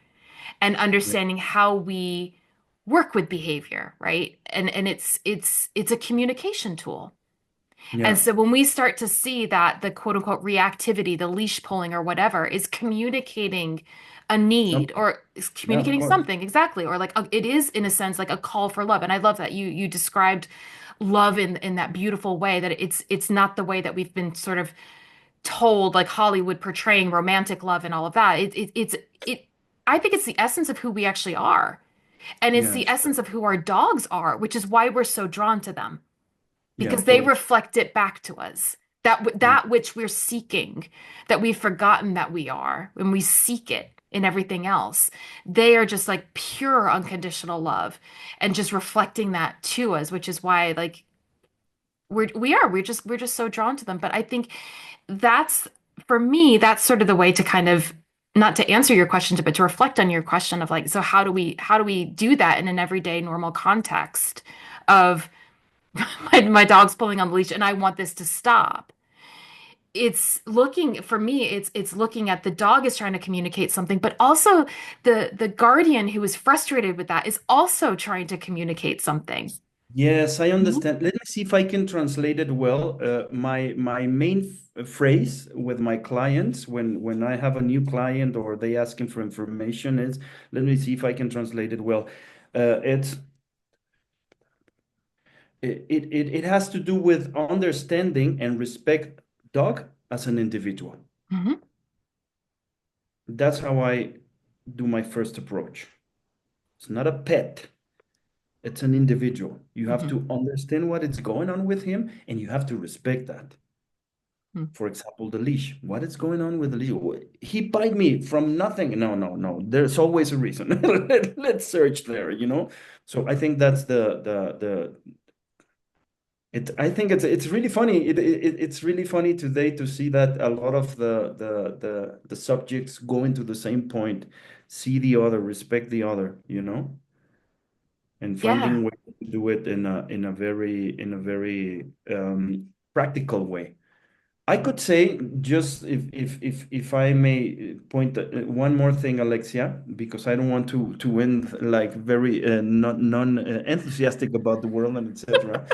and Yeah, understanding how we work with behavior, right? And it's a communication tool. And yeah, so when we start to see that the quote unquote reactivity, the leash pulling or whatever is communicating a need something. or is Yeah, of communicating course. something exactly, or like it is in a sense like a call for love. And I love that you described love in that beautiful way that it's not the way that we've been sort of told, like Hollywood portraying romantic love and all of that. It I think it's the essence of who we actually are. And it's Yeah, the sure. essence of who our dogs are, which is why we're so drawn to them Yeah, because they totally. reflect it back to us. Yeah, That which we're seeking, that we've forgotten that we are, when we seek it in everything else, they are just like pure unconditional love and just reflecting that to us, which is why like we're just so drawn to them. But I think that's for me, that's sort of the way to kind of not to answer your question, but to reflect on your question of like, so how do we do that in an everyday normal context of my dog's pulling on the leash and I want this to stop. It's looking for me, it's looking at the dog is trying to communicate something, but also the guardian who is frustrated with that is also trying to communicate something. yes, I Mhm. understand. Let me see if I can translate it well. My main phrase with my clients when I have a new client or they asking for information is, let me see if I can translate it well. It's it has to do with understanding and respect dog as an individual. Mhm. That's how I do my first approach. It's not a pet. It's an individual. You have Mhm. to understand what is going on with him and you have to respect that. Mhm. For example, the leash. What is going on with the leash? He bite me from nothing. No, no, no. There's always a reason. Let's search there, you know? So I think that's the it I think it's really funny. It's really funny today to see that a lot of the subjects go into the same point, see the other, respect the other, you know? And Yeah. finding ways to do it in a very practical way. I could say just if I may point one more thing, Alexia, because I don't want to end like very not non enthusiastic about the world and etc.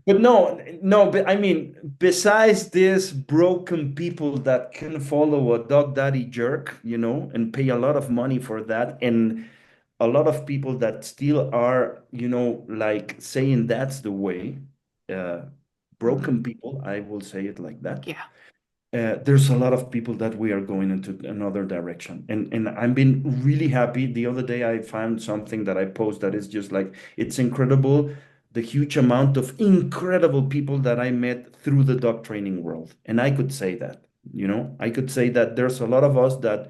But no, no, but I mean, besides this broken people that can follow a dog daddy jerk, you know, and pay a lot of money for that, and a lot of people that still are, you know, like saying that's the way, uh, Mhm. broken people, I will say it like that. Yeah. There's a lot of people that we are going into another direction, and I've been really happy. The other day, I found something that I post that is just like it's incredible, the huge amount of incredible people that I met through the dog training world, and I could say that, you know, I could say that there's a lot of us that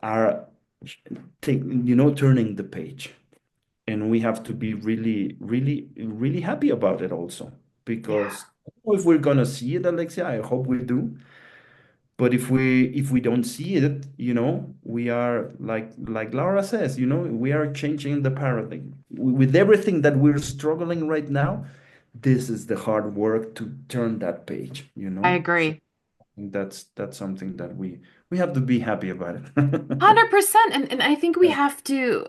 are, you know, turning the page, and we have to be really, really, really happy about it also, Yeah. because I don't know if we're gonna see it, Alexia. I hope we do. But if we don't see it, you know, we are like Laura says, you know, we are changing the paradigm. With everything that we're struggling right now, this is the hard work to turn that page, you I know? So agree. that's something that we have to be happy about it. 100%. And I think we Yeah, have to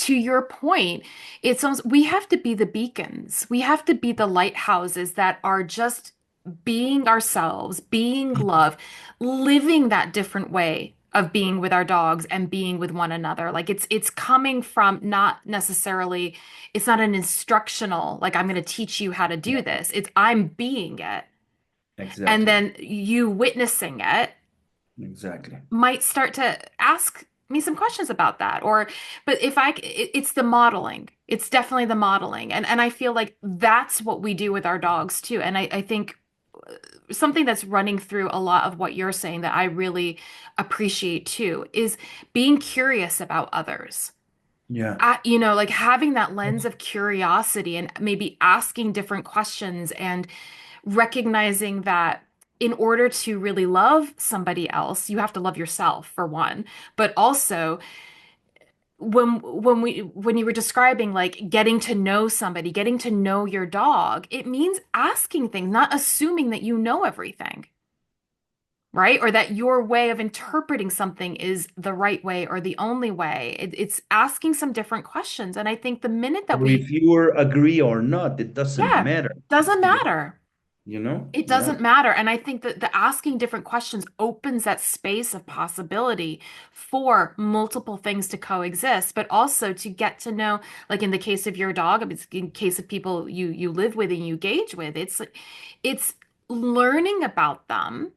your point, it's almost we have to be the beacons. We have to be the lighthouses that are just being ourselves, being love, living that different way of being with our dogs and being with one another. Like it's coming from not necessarily, it's not an instructional, like I'm going to teach you how to do yeah, this. It's I'm being it. And exactly. then you witnessing it Exactly. might start to ask me some questions about that or but if it's the modeling, it's definitely the modeling and I feel like that's what we do with our dogs too. And I think something that's running through a lot of what you're saying that I really appreciate too is being curious about others. Yeah. You know, like having that lens of curiosity and maybe asking different questions and recognizing that in order to really love somebody else, you have to love yourself for one, but also when you were describing like getting to know somebody, getting to know your dog, it means asking things, not assuming that you know everything, right? Or that your way of interpreting something is the right way or the only way. It's asking some different questions. And I think the minute that Or we, if you agree or not, it doesn't yeah, matter. doesn't You, matter. you know? It Yeah. doesn't matter. And I think that the asking different questions opens that space of possibility for multiple things to coexist, but also to get to know, like in the case of your dog, in case of people you live with and you engage with, it's learning about them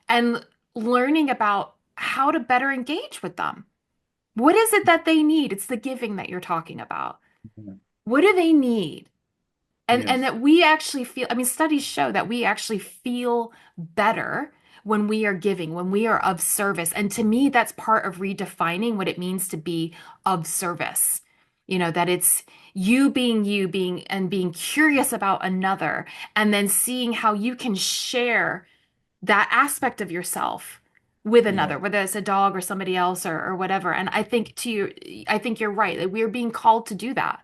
and learning about how to better engage with them. What is it that they need? It's the giving that you're talking about. Yeah. What do they need? And Yes. that we actually feel, I mean, studies show that we actually feel better when we are giving, when we are of service. And to me, that's part of redefining what it means to be of service. You know, that it's you being and being curious about another, and then seeing how you can share that aspect of yourself with Yeah. another, whether it's a dog or somebody else or whatever. And I think to you, I think you're right that we're being called to do that.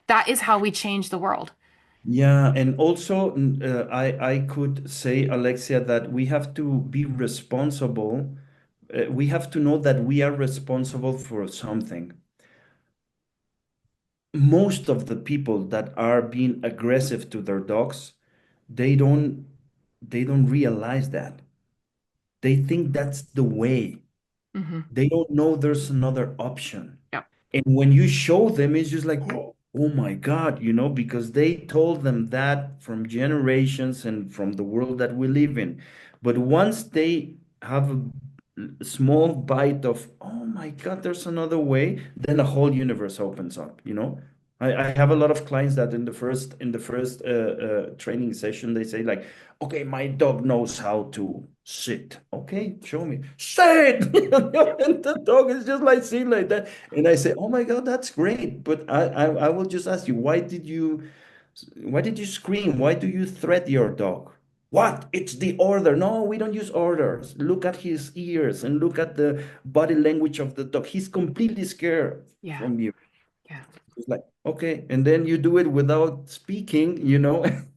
That is how we change the world. Yeah, and also I could say, Alexia, that we have to be responsible. We have to know that we are responsible for something. Most of the people that are being aggressive to their dogs, they don't they don't realize that. They think that's the way. Hmm. They don't know there's another option. Yep. And when you show them, it's just like, oh my God, because they told them that from generations and from the world that we live in. But once they have a small bite of, oh my God, there's another way, then the whole universe opens up. I have a lot of clients that in the first training session, they say like, okay, my dog knows how to sit. Okay, show me. Sit! And the dog is just like sitting like that. And I say, oh my God, that's great. But I will just ask you, why did you scream? Why do you threat your dog? What? It's the order. No, we don't use orders. Look at his ears and look at the body language of the dog. He's completely scared Yeah. from you. Yeah. It's like, okay. And then you do it without speaking.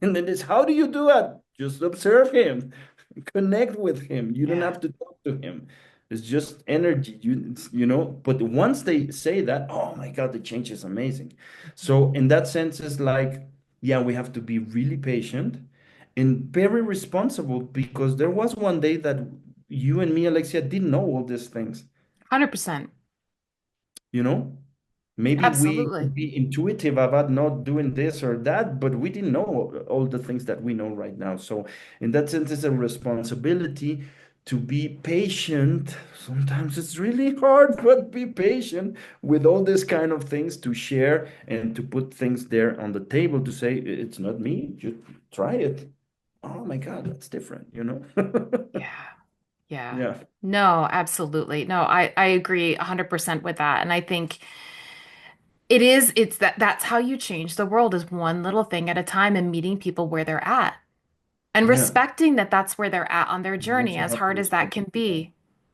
And then it's, how do you do it? Just observe him, connect with him. You don't Yeah. have to talk to him. It's just energy, but once they say that, oh my God, the change is amazing. So in that sense, it's like, yeah, we have to be really patient and very responsible, because there was one day that you and me, Alexia, didn't know all these things, 100%. you know? Maybe we Absolutely. could be intuitive about not doing this or that, but we didn't know all the things that we know right now. So, in that sense, it's a responsibility to be patient. Sometimes it's really hard, but be patient with all these kind of things, to share and to put things there on the table to say, it's not me, just try it. Oh my God, that's different. Yeah. Yeah. Yeah, No, absolutely. No, I agree 100% with that. And I think it's that's how you change the world is one little thing at a time and meeting people where they're at and yeah. respecting that that's where they're at on their You journey, also as have to hard as that respect can that. be.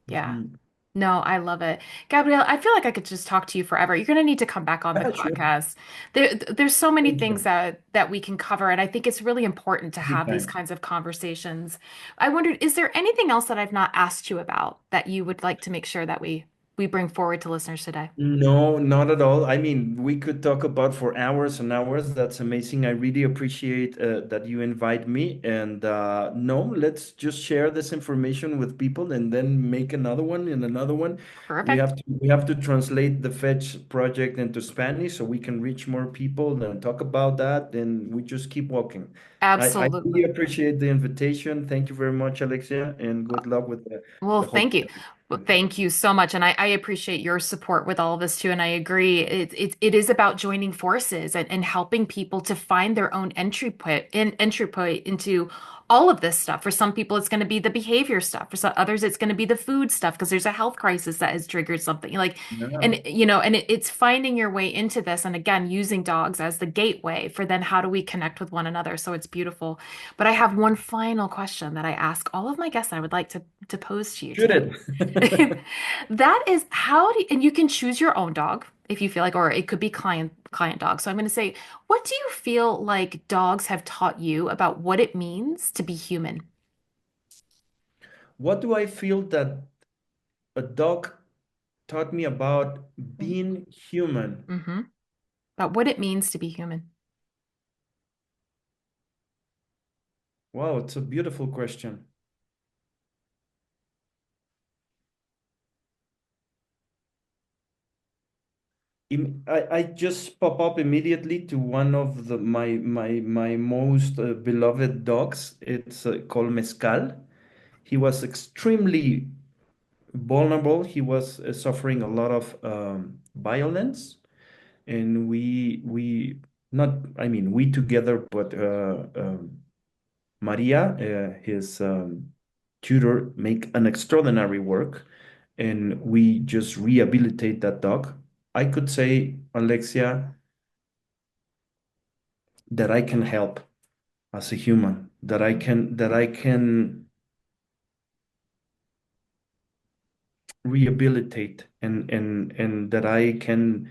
Yeah. Mhm. No, I love it. Gabrielle, I feel like I could just talk to you forever. You're going to need to come back on the Yeah, sure. podcast. There's so many things Anytime. that we can cover, and I think it's really important to have these Anytime. kinds of conversations. I wondered, is there anything else that I've not asked you about that you would like to make sure that we bring forward to listeners today? No, not at all. I mean, we could talk about for hours and hours. That's amazing. I really appreciate that you invite me. And no, let's just share this information with people and then make another one and another one. We Perfect. have to we have to translate the Fetch project into Spanish so we can reach more people and talk about that. And we just keep walking. I really Absolutely. appreciate the invitation. Thank you very much, Alexia, and good luck with Well, the whole thank you. Well, project. thank you so much. And I appreciate your support with all of this too. And I agree. It is about joining forces and helping people to find their own entry point into all of this stuff. For some people, it's going to be the behavior stuff. For some others, it's going to be the food stuff because there's a health crisis that has triggered something. Like, Yeah. and it's finding your way into this. And again, using dogs as the gateway for then how do we connect with one another? So it's beautiful. But I have one final question that I ask all of my guests I would like to pose to you Shoot today. it. That is how do and you can choose your own dog. if you feel like, or it could be client dog. So I'm going to say, what do you feel like dogs have taught you about what it means to be human? What do I feel that a dog taught me about being human? Mm-hmm. About what it means to be human. Wow, it's a beautiful question. I just pop up immediately to one of my most beloved dogs. It's called Mezcal. He was extremely vulnerable. He was suffering a lot of violence, and we not I mean we together, but Maria, his tutor, make an extraordinary work, and we just rehabilitate that dog. I could say, Alexia, that I can help as a human, that I can rehabilitate and that I can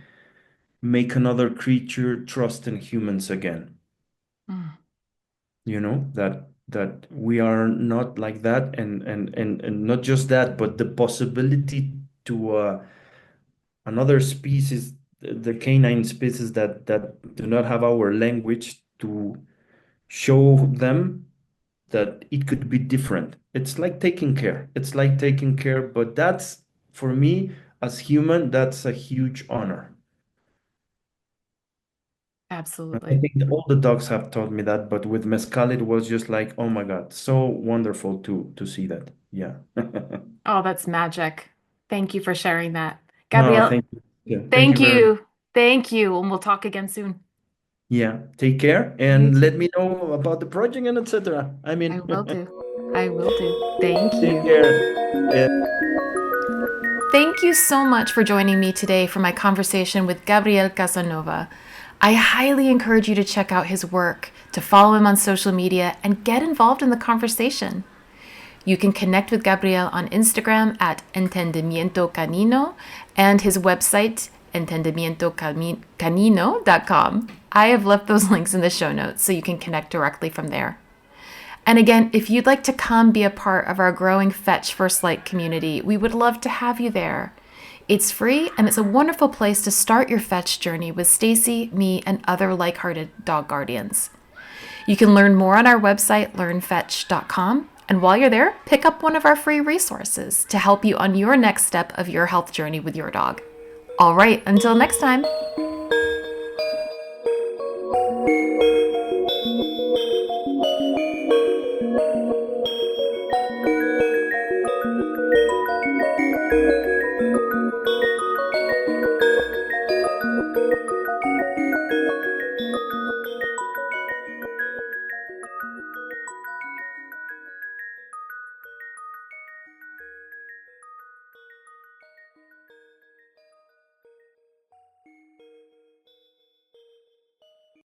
make another creature trust in humans again. Mm, That we are not like that, and not just that, but the possibility to another species, the canine species that do not have our language, to show them that it could be different. It's like taking care. It's like taking care, but that's, for me, as human, that's a huge honor. I absolutely. think that all the dogs have taught me that, but with Mezcal, it was just like, oh my God, so wonderful to see that. Yeah. Oh, that's magic. Thank you for sharing that. No, Gabrielle, thank you. Yeah, thank you thank very much. you. Thank you. And we'll talk again soon. Yeah, take care You and too. let me know about the project and etc. I I mean, will do. I will do. Thank take you. care. Yeah. Thank you so much for joining me today for my conversation with Gabriel Casanova. I highly encourage you to check out his work, to follow him on social media, and get involved in the conversation. You can connect with Gabriel on Instagram at Entendimiento Canino and his website, entendimientocanino.com. I have left those links in the show notes so you can connect directly from there. And again, if you'd like to come be a part of our growing Fetch First Light community, we would love to have you there. It's free and it's a wonderful place to start your fetch journey with Stacy, me, and other like-hearted dog guardians. You can learn more on our website, learnfetch.com. And while you're there, pick up one of our free resources to help you on your next step of your health journey with your dog. All right, until next time.